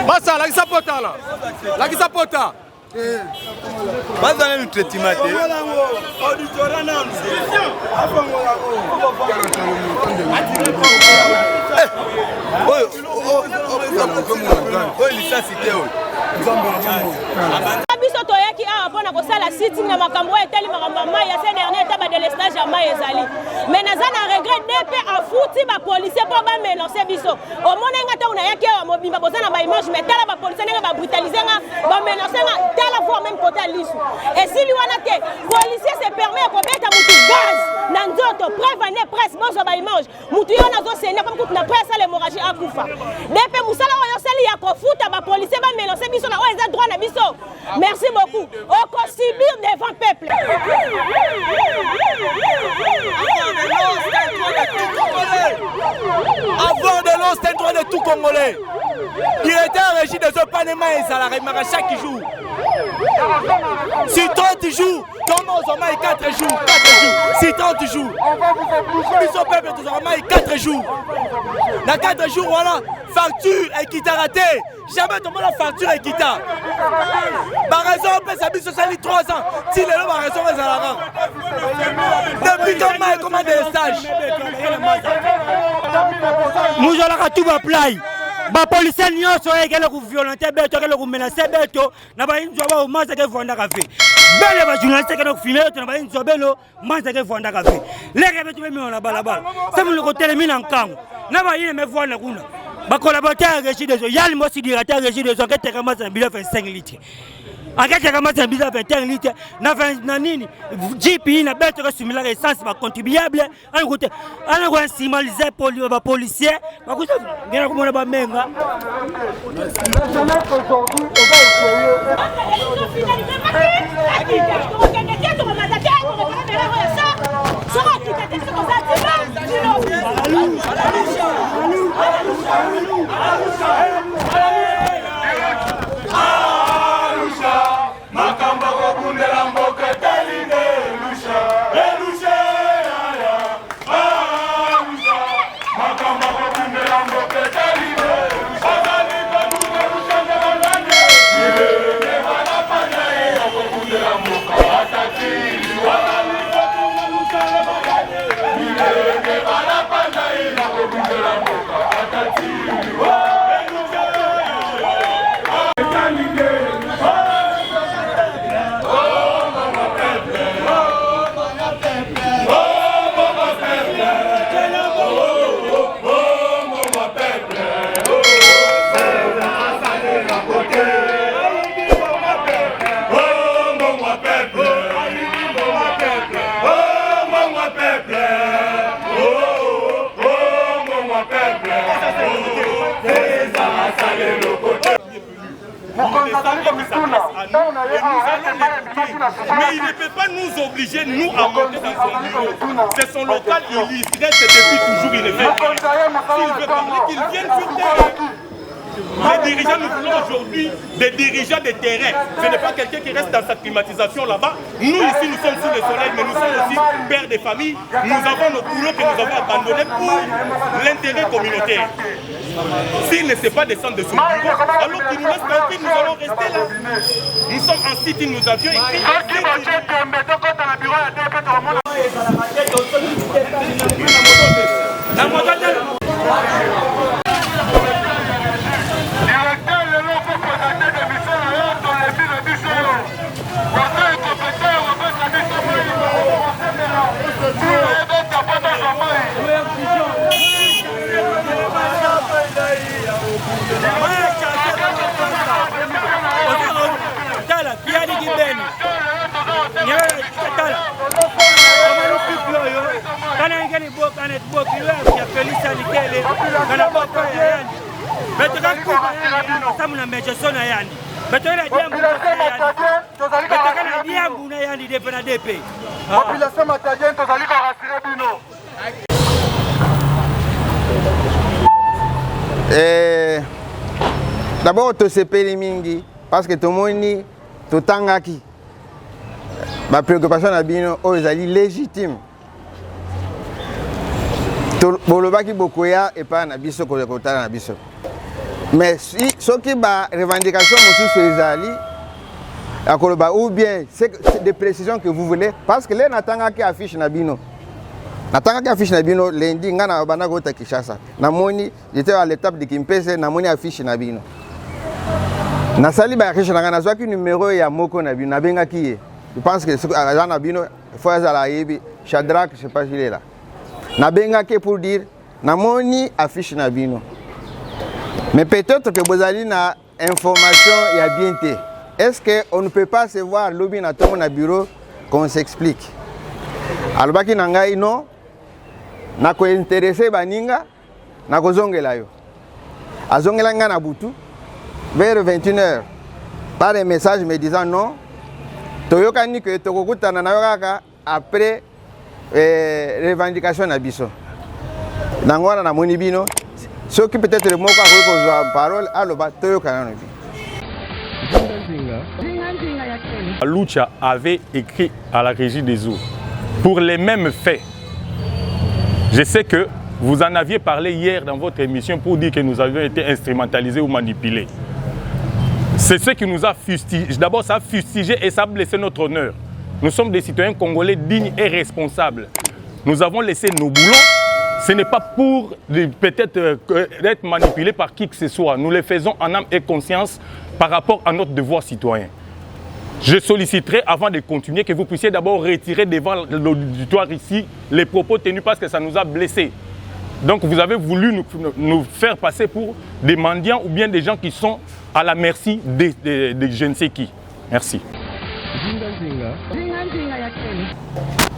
Basa, la sapota là. La sapota. Basa nous traitement. biso toyaki awa mpona kosala sitting na makambo oyo etali makambo ya mai ya se dernier eta badelestage ya mai ezali mais naza na regret DP afuti bapolisier mpo bamélanse biso omona nga ntango nayaki awa mobimba boza na baimage mais tala bapolisier ndenge babrutalize nga bamélanse nga tala voir même côté ya lisu esili wana te policier se permet ya kobeta mutu gaz na nzoto preuve ane presse bozwa baimage mutu yo nazosenya po mutu na presse ala hémorragie akufa DP mosala oyo osali ya kofuta bapolisier bamélanse biso na oyo eza droit na biso. Merci beaucoup. On peut subir devant le peuple. Avant de l'eau, c'était le droit de tout Congolais. Il était en régime de ce Panama et ça la remarque chaque jour. Si 30 jours, comme on s'en met 4 jours, 4 jours. Si 30 jours, ils sont peuple de s'en met 4 jours. Dans 4 jours, voilà, facture et quitte raté. Jamais tout le monde a facture et quitte. Par raison, on peut s'habiller sur 3 ans. Si les gens ont raison, ils ont depuis quand on a commandé les stages. Nous allons tout va play. Les policiers nyonso ekele ku violenter beto ekele ku menacer beto na ba inzoba o manza ke vonda kafe bele ba journaliste ekele ku filmer to na ba inzobelo manza ke vonda kafe leke beto be miona balabala samu le ko telemina nkango na ba yine me vonda kuna ba collaborateur régime des yali mo si directeur régime des enquêtes ka manza bila 25 litres akete ka manza bila 21 litres na 20 na nini GP na beto ka similaire essence ba contribuable an côté an ko simaliser ba policier ba ko ngena ko mona ba menga Mais il ne peut pas nous obliger, nous, à monter dans son bureau. C'est son local, il y traite depuis toujours, il ne vient pas. S'il veut parler, qu'il vienne sur terrain. Les dirigeants, nous voulons aujourd'hui des dirigeants de terrain. Ce n'est pas quelqu'un qui reste dans sa climatisation là-bas. Nous, ici, nous sommes sous le soleil, mais nous sommes aussi pères de famille. Nous avons nos boulots que nous avons abandonnés pour l'intérêt communautaire. S'il ne sait pas descendre de son bureau, alors qu'il nous laisse tranquille, nous allons rester là. Nous sommes en sitting, nous avions écrit. D'abord, tu sais pas les mingi parce que tout le monde tout tangaki. Ma préoccupation est bien légitime. Bolobaki bokoya et pas nabiso kolekota nabiso. Mais si ce qui ba revendication monsieur Sezali akoloba ou bien c'est des précisions que vous voulez parce que les natangaki affiche nabino. Natangaki affiche nabino lundi ngana bana gota Kinshasa. Namoni j'étais à l'étape de Kimpese namoni affiche nabino. Nasali ba affiche ngana zwaki numéro ya moko nabino nabengaki ye. Je pense que à nabino faut azala yebi Shadrach je sais pas s'il est là. Nabengaki pour dire namoni affiche nabino. Mais peut-être que vous avez une information et à bien té. Est-ce qu'on ne peut pas se voir lobby na ton bureau qu'on s'explique? Alors baki nangai non na ko intéressé baninga na ko zongela yo. Azongela nga na butu vers 21h par un message me disant non toyoka ni que tokokutana na yo kaka après revendication na biso. Nangwana na moni bino ce qui peut-être le mot qu'on parole à l'oba toyoka na Lucha avait écrit à la régie des eaux pour les mêmes faits. Je sais que vous en aviez parlé hier dans votre émission pour dire que nous avions été instrumentalisés ou manipulés. C'est ce qui nous a fustigé. D'abord, ça a fustigé et ça a blessé notre honneur. Nous sommes des citoyens congolais dignes et responsables. Nous avons laissé nos boulots. Ce n'est pas pour peut-être être manipulés par qui que ce soit. Nous le faisons en âme et conscience par rapport à notre devoir citoyen. Je solliciterai, avant de continuer, que vous puissiez d'abord retirer devant l'auditoire ici les propos tenus parce que ça nous a blessés. Donc vous avez voulu nous faire passer pour des mendiants ou bien des gens qui sont à la merci de je ne sais qui. Merci.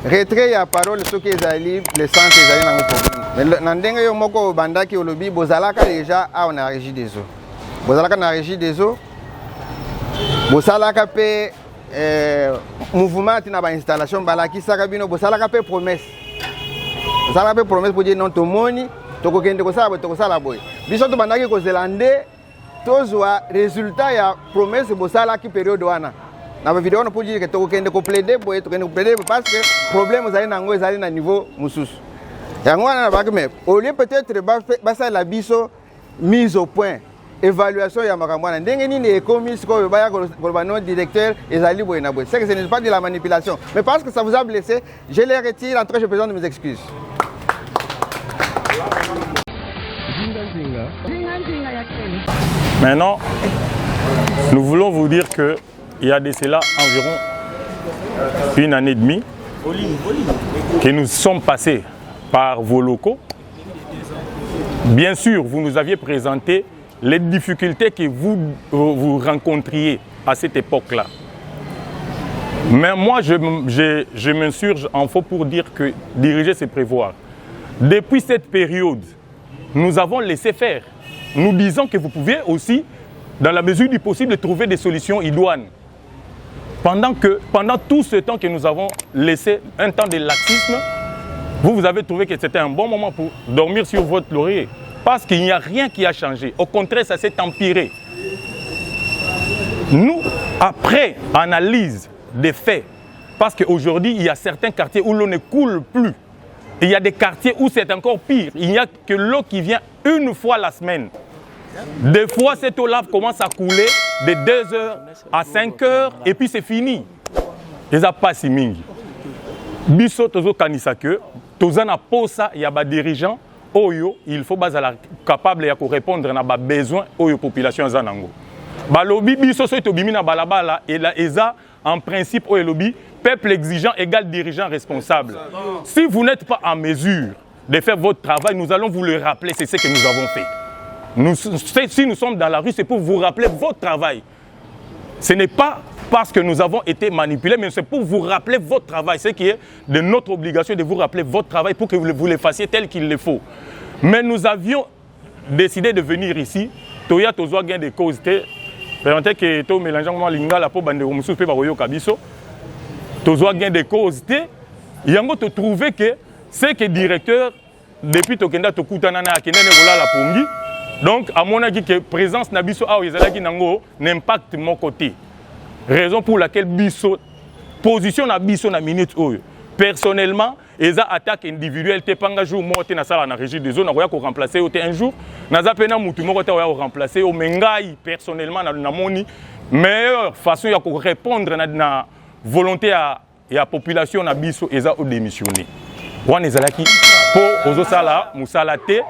Retrait ya parole ce que zali le centre zali na ngoko. Mais nandenge yo moko bandaki olobi bozalaka déjà a on a régie des eaux. Bozalaka na régie des eaux. Bozalaka pe mouvement tina ba installation balaki saka bino bozalaka pe promesse. Bozalaka pe promesse pour dire non to moni to kokende ko sala boy. Biso to bandaki ko zelande tozwa résultat ya promesse bozalaki période wana. Na vidéo on peut dire que tu as plaider parce que problème vous avez na niveau mususu. Yango na ba mais au lieu peut-être basa la biso mise au point évaluation ya makambo na ndenge nini économiste ko ba ya no directeur ezali boy na boy. C'est que ce n'est pas de la manipulation, mais parce que ça vous a blessé, je les retire, en tout cas je présente mes excuses. Maintenant, nous voulons vous dire que il y a de cela environ une année et demie que nous sommes passés par vos locaux. Bien sûr, vous nous aviez présenté les difficultés que vous rencontriez à cette époque-là. Mais moi, je m'insurge en faux pour dire que diriger, c'est prévoir. Depuis cette période, nous avons laissé faire. Nous disons que vous pouvez aussi, dans la mesure du possible, trouver des solutions idoines. Pendant tout ce temps que nous avons laissé un temps de laxisme, vous avez trouvé que c'était un bon moment pour dormir sur votre laurier. Parce qu'il n'y a rien qui a changé. Au contraire, ça s'est empiré. Nous, après analyse des faits, parce qu'aujourd'hui, il y a certains quartiers où l'eau ne coule plus. Il y a des quartiers où c'est encore pire. Il n'y a que l'eau qui vient une fois la semaine. Des fois, cette eau-là commence à couler de 2h à 5h et puis c'est fini. Ils n'ont pas si mingi. biso tozo kanisa que tozana posa ya ba dirigeant oyo il faut bazala capable ya ko répondre na ba besoin oyo population zanango. Balobi biso so to bimi na balabala et la eza en principe oyo lobi peuple exigeant égale dirigeant responsable. Si vous n'êtes pas en mesure de faire votre travail, nous allons vous le rappeler, c'est ce que nous avons fait. Si nous sommes dans la rue, c'est pour vous rappeler votre travail. Ce n'est pas parce que nous avons été manipulés, mais c'est pour vous rappeler votre travail. Ce qui est de notre obligation de vous rappeler votre travail pour que vous le fassiez tel qu'il le faut. Mais nous avions décidé de venir ici. Toya tozoa gain de cause. Présenté que to mélangeant lingala po bande mususu pe ba koyo kabiso. Tozoa gain de cause. Yango to trouver que c'est que directeur depuis tokenda tokutana na akende ne la pongi. Donc à mon avis que présence na biso a ezalaki nango n'impacte mon côté. Raison pour laquelle biso position na biso na minute oyo. Personnellement, eza attaque individuelle te panga jour moté na sala na régie des zones na ko remplacer oté un jour. Naza pena mutu moko te o remplacer o mengai personnellement na moni meilleure façon ya ko répondre na volonté ya population na biso eza o démissionner. Wana ezalaki po ozo sala musala te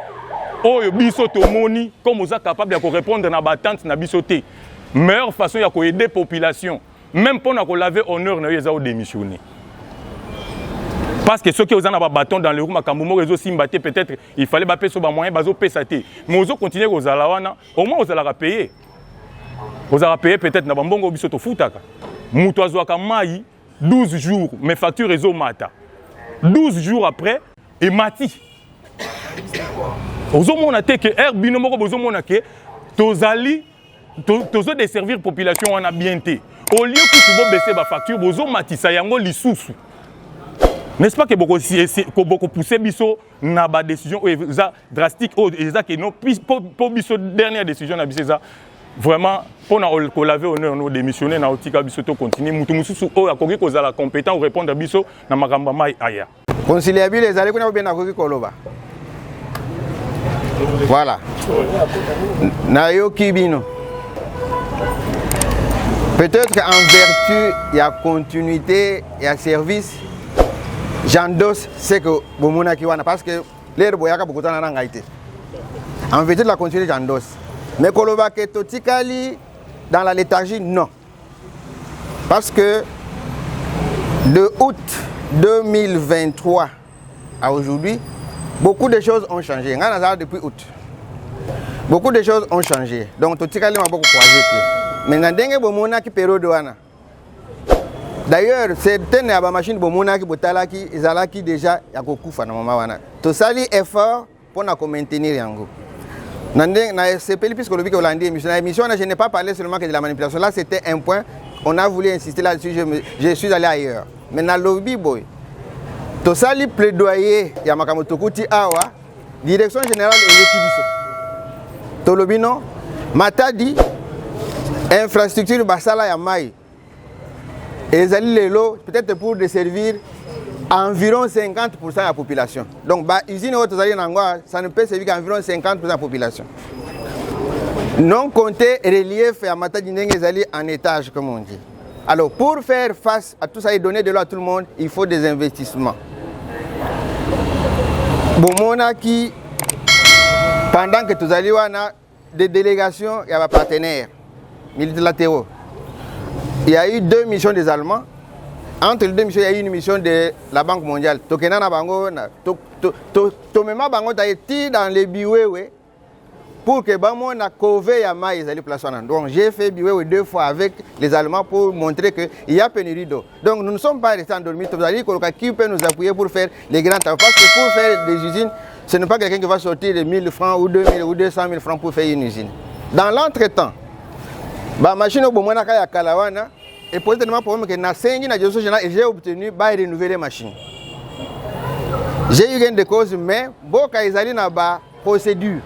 oyo biso to moni comme oza capable ya ko répondre na batante na biso te. Meilleure façon ya ko aider population même pour na ko laver honneur na eza o démissionner. Parce que ceux qui ont un bâton dans le roue, peut-être il fallait payer sur les moyens, mais ils ont continué aux alawana, au moins ils ont payé. Ils ont payé peut-être dans le biso to futaka. Moutoazo maï 12 jours, mes factures ils ont mata. 12 jours après, et mati. Ils ont monté que Airbnb ils ont monté que tozali tozo desservir la population en a bien été. Au lieu que tu baisser la facture, ils ont mati ça yango lisusu. N'est-ce pas que beaucoup pousser biso na ba décision drastique que non pour biso dernière décision na biso vraiment pour na ko laver honneur no démissionner na otika biso to continuer mutu mususu o akoki ko za la compétent ou répondre biso na makamba mai aya conciliable les allez ko na ko koloba voilà na yo kibino peut-être qu'en vertu il y a continuité il y a service. J'endosse ce que Bomona Kiwana parce que l'air boyaka beaucoup dans la ngaïté. En vérité de la continuité j'endosse. Mais Koloba Ketotikali dans la léthargie non. Parce que de août 2023 à aujourd'hui, beaucoup de choses ont changé. Depuis août. Beaucoup de choses ont changé. Donc Totikali m'a beaucoup croisé. Mais dans dengue Bomona qui période wana. D'ailleurs, certaines machines bomonaki botalaki ezalaki déjà ya kokufa na mama wana. To sali effort pour na maintenir yango. Na CPL puisque le bic hollandais émission je n'ai pas parlé seulement que de la manipulation. Là c'était un point on a voulu insister là-dessus je suis allé ailleurs. Mais na lobby boy. To sali plaidoyer ya makamoto kuti awa direction générale ekibiso. To lobby non matadi infrastructure basala ya mai. Et peut-être pour desservir environ 50% de la population. Donc, ça ne peut servir qu'environ 50% de la population. Non compté relief à Matadinengezali en étage, comme on dit. Alors, pour faire face à tout ça et donner de l'eau à tout le monde, il faut des investissements. Bomona qui, pendant que tous allez voir des délégations, il y a des partenaires multilatéraux. Il y a eu 2 missions des Allemands. Entre les 2 missions, il y a eu une mission de la Banque mondiale. Tokenana bango, tomema bango taïti dans les biwé pour que bango na kové ya maïs ali place. Donc j'ai fait biwé 2 fois avec les Allemands pour montrer que il y a pénurie d'eau. Donc nous ne sommes pas restés endormis. Qui peut nous appuyer pour faire les grands travaux? Parce que pour faire des usines, ce n'est pas quelqu'un qui va sortir de 1000 francs ou 2000 ou 200 000 francs pour faire une usine. Dans l'entretemps, la machine au moment ya Kalawana et positivement problème que na sengi na direction générale et j'ai obtenu ba renouveler les machines. J'ai eu gain de cause mais boka ezali na ba procédure.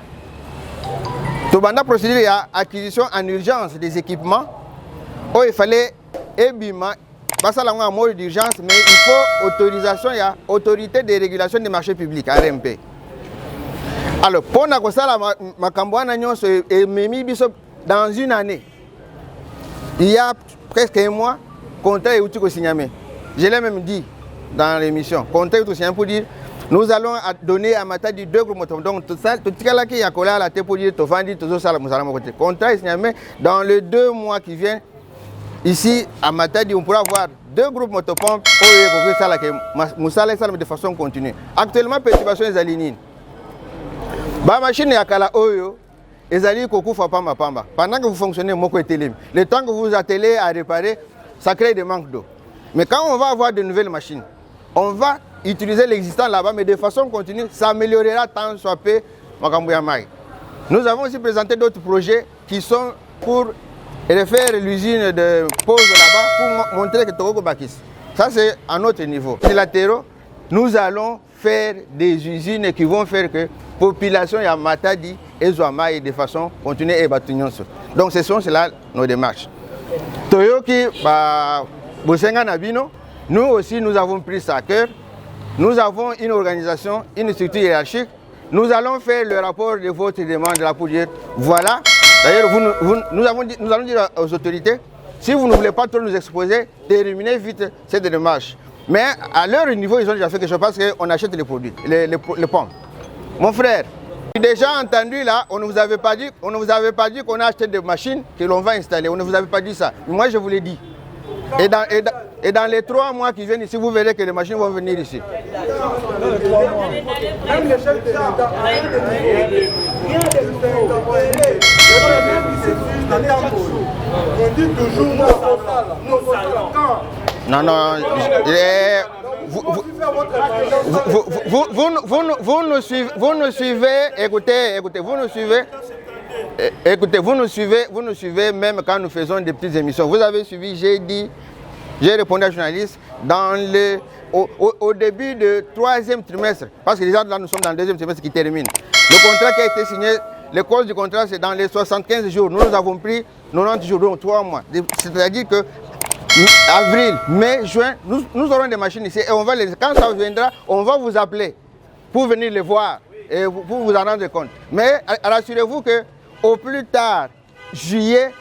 To banda procédure ya acquisition en urgence des équipements. Oh il fallait ebima basala en mode d'urgence mais il faut autorisation ya autorité de régulation des marchés publics RMP. Alors pour na kosala makambo na nyonso et memi biso dans une année. Il y a presque un mois, le contrat est outil signamé. Je l'ai même dit, dans l'émission. Contexte aussi pour dire, nous allons donner à Matadi 2 groupes motos. Donc tout ça, tout ce qui a collé à la tête pour dire, tout vendu, tout ça, nous allons côté. Contrat, dans les 2 mois qui viennent, ici à Matadi, on pourra avoir 2 groupes motopompes de façon continue. Actuellement, perturbation est alignée. La machine est à Kala Oyo. Pendant que vous fonctionnez, le temps que vous vous attelez à réparer, ça crée des manques d'eau. Mais quand on va avoir de nouvelles machines, on va utiliser l'existant là-bas, mais de façon continue, ça améliorera tant soit peu Makambuya Mai. Nous avons aussi présenté d'autres projets qui sont pour refaire l'usine de pose là-bas pour montrer que Togo Bakis. Ça, c'est à notre niveau. Latéraux, nous allons faire des usines qui vont faire que la population de Matadi et Zouamaï de façon continue et Batunion. Donc, ce sont là nos démarches. Toyoki, Bosenga Nabino, nous aussi, nous avons pris ça à cœur. Nous avons une organisation, une structure hiérarchique. Nous allons faire le rapport de votre demande là pour dire voilà. D'ailleurs, nous allons dire aux autorités, si vous ne voulez pas trop nous exposer, terminez vite cette démarche. Mais à leur niveau, ils ont déjà fait quelque chose parce qu'on achète les produits, les pommes. Mon frère, j'ai déjà entendu là, on ne vous avait pas dit qu'on a acheté des machines que l'on va installer. On ne vous avait pas dit ça. Mais moi, je vous l'ai dit. Et dans les 3 mois qui viennent ici, vous verrez que les machines vont venir ici. Non, non. Vous nous suivez, écoutez, vous nous suivez même quand nous faisons des petites émissions. Vous avez suivi, j'ai répondu à un journaliste au début du 3e trimestre, parce que déjà là nous sommes dans le 2e trimestre qui termine. Le contrat qui a été signé, le cause du contrat c'est dans les 75 jours. Nous avons pris 90 jours, donc 3 mois. C'est-à-dire que avril, mai, juin, nous aurons des machines ici et on va quand ça viendra, on va vous appeler pour venir les voir et pour vous en rendre compte. Mais rassurez-vous qu'au plus tard, juillet,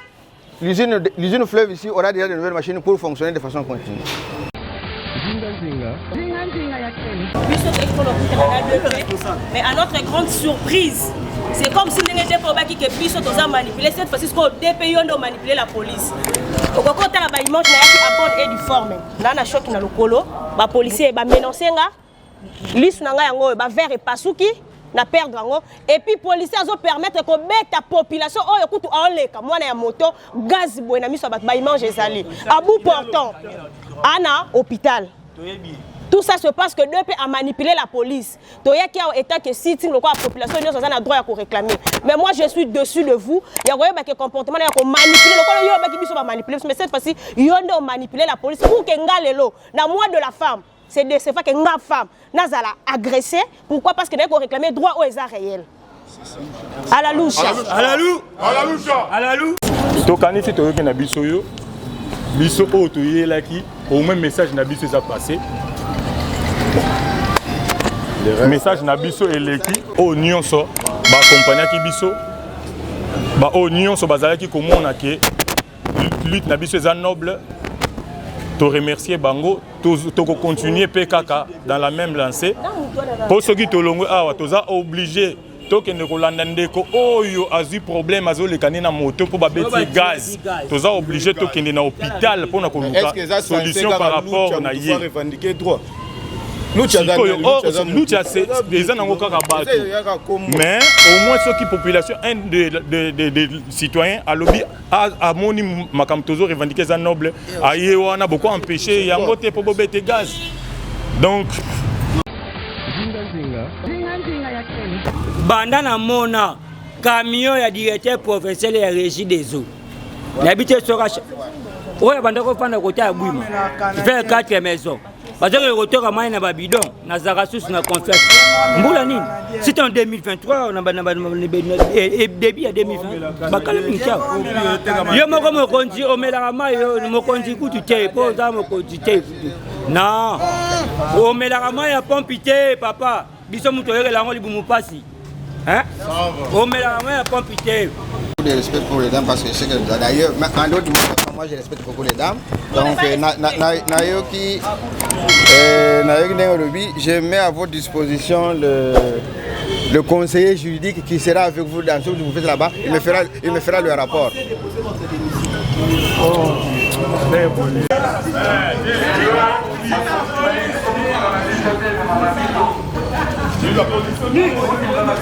l'usine fleuve ici aura déjà de nouvelles machines pour fonctionner de façon continue. Mais à notre grande surprise, c'est comme si nous n'étions pas manipulé. Cette fois-ci, ce qu'on DPI on manipuler la police. Donc quand on a une image qui apporte et du forme, là na choc na lokolo, ba policier ba menacer nga, liste na nga yango ba vers et pasuki na perdre ngo et puis policier azo permettre ko beta population oyo kutu aoleka mwana ya moto gaz boy na miso ba image ezali à bout portant ana hôpital. Tout ça se passe que depuis a manipulé la police. Toya qui a état que sitting le quoi la population nous a droit à réclamer. Mais moi je suis dessus de vous. Il y a que comportement il y a manipuler le quoi yo ba qui biso ba manipuler mais cette fois-ci yondo manipuler la police pour que ngalelo na moi de la femme. C'est de ce fait que nga femme nazala agressé. Pourquoi? Parce que n'a qu'on réclamer droit aux arts réels. À la louche. À la louche. À la louche. À la louche. To kanisi to yoke na biso yo. Biso o to yelaki au même message na biso ça passé. Le message na biso eleki o nyonso ba compagnie ki biso ba o nyonso bazalaki komona ke lutte na biso za noble to remercier bango to continuer PKK dans la même lancée pour ceux qui to longo awa toza obligé to kende ko landa ndeko oyo azu problème azo lekani na moto pour ba beti gaz toza obligé to kende na hôpital pour na ko solution par rapport na ye revendiquer droit. Nous mais au moins ceux qui population un des citoyens à lobby à moni makam toujours revendiquer ça noble a yewana beaucoup empêché yango te pour bobete gaz donc banda na mona camion ya directeur provincial ya régie des eaux l'habité sera ouais banda ko fanda côté à Bouima faire 4 maisons. Parce que le retour à Maïna Babidon, Nazarasus n'a confiance. Mboulani, c'était en 2023, on a début à 2020. Yo me conduis au Mélarama, me conduis coup du thé, pas aux armes du thé. Non, au Mélarama, il y a pompité, papa. Bisous, moutoyer, la rôle du Boumou Passi. Hein? Au Mélarama, il y a pompité. De respect pour les dames parce que je sais que d'ailleurs, en d'autres moi je respecte beaucoup les dames. Donc, je mets à votre disposition le conseiller juridique qui sera avec vous dans ce que vous faites là-bas. Il me fera le rapport.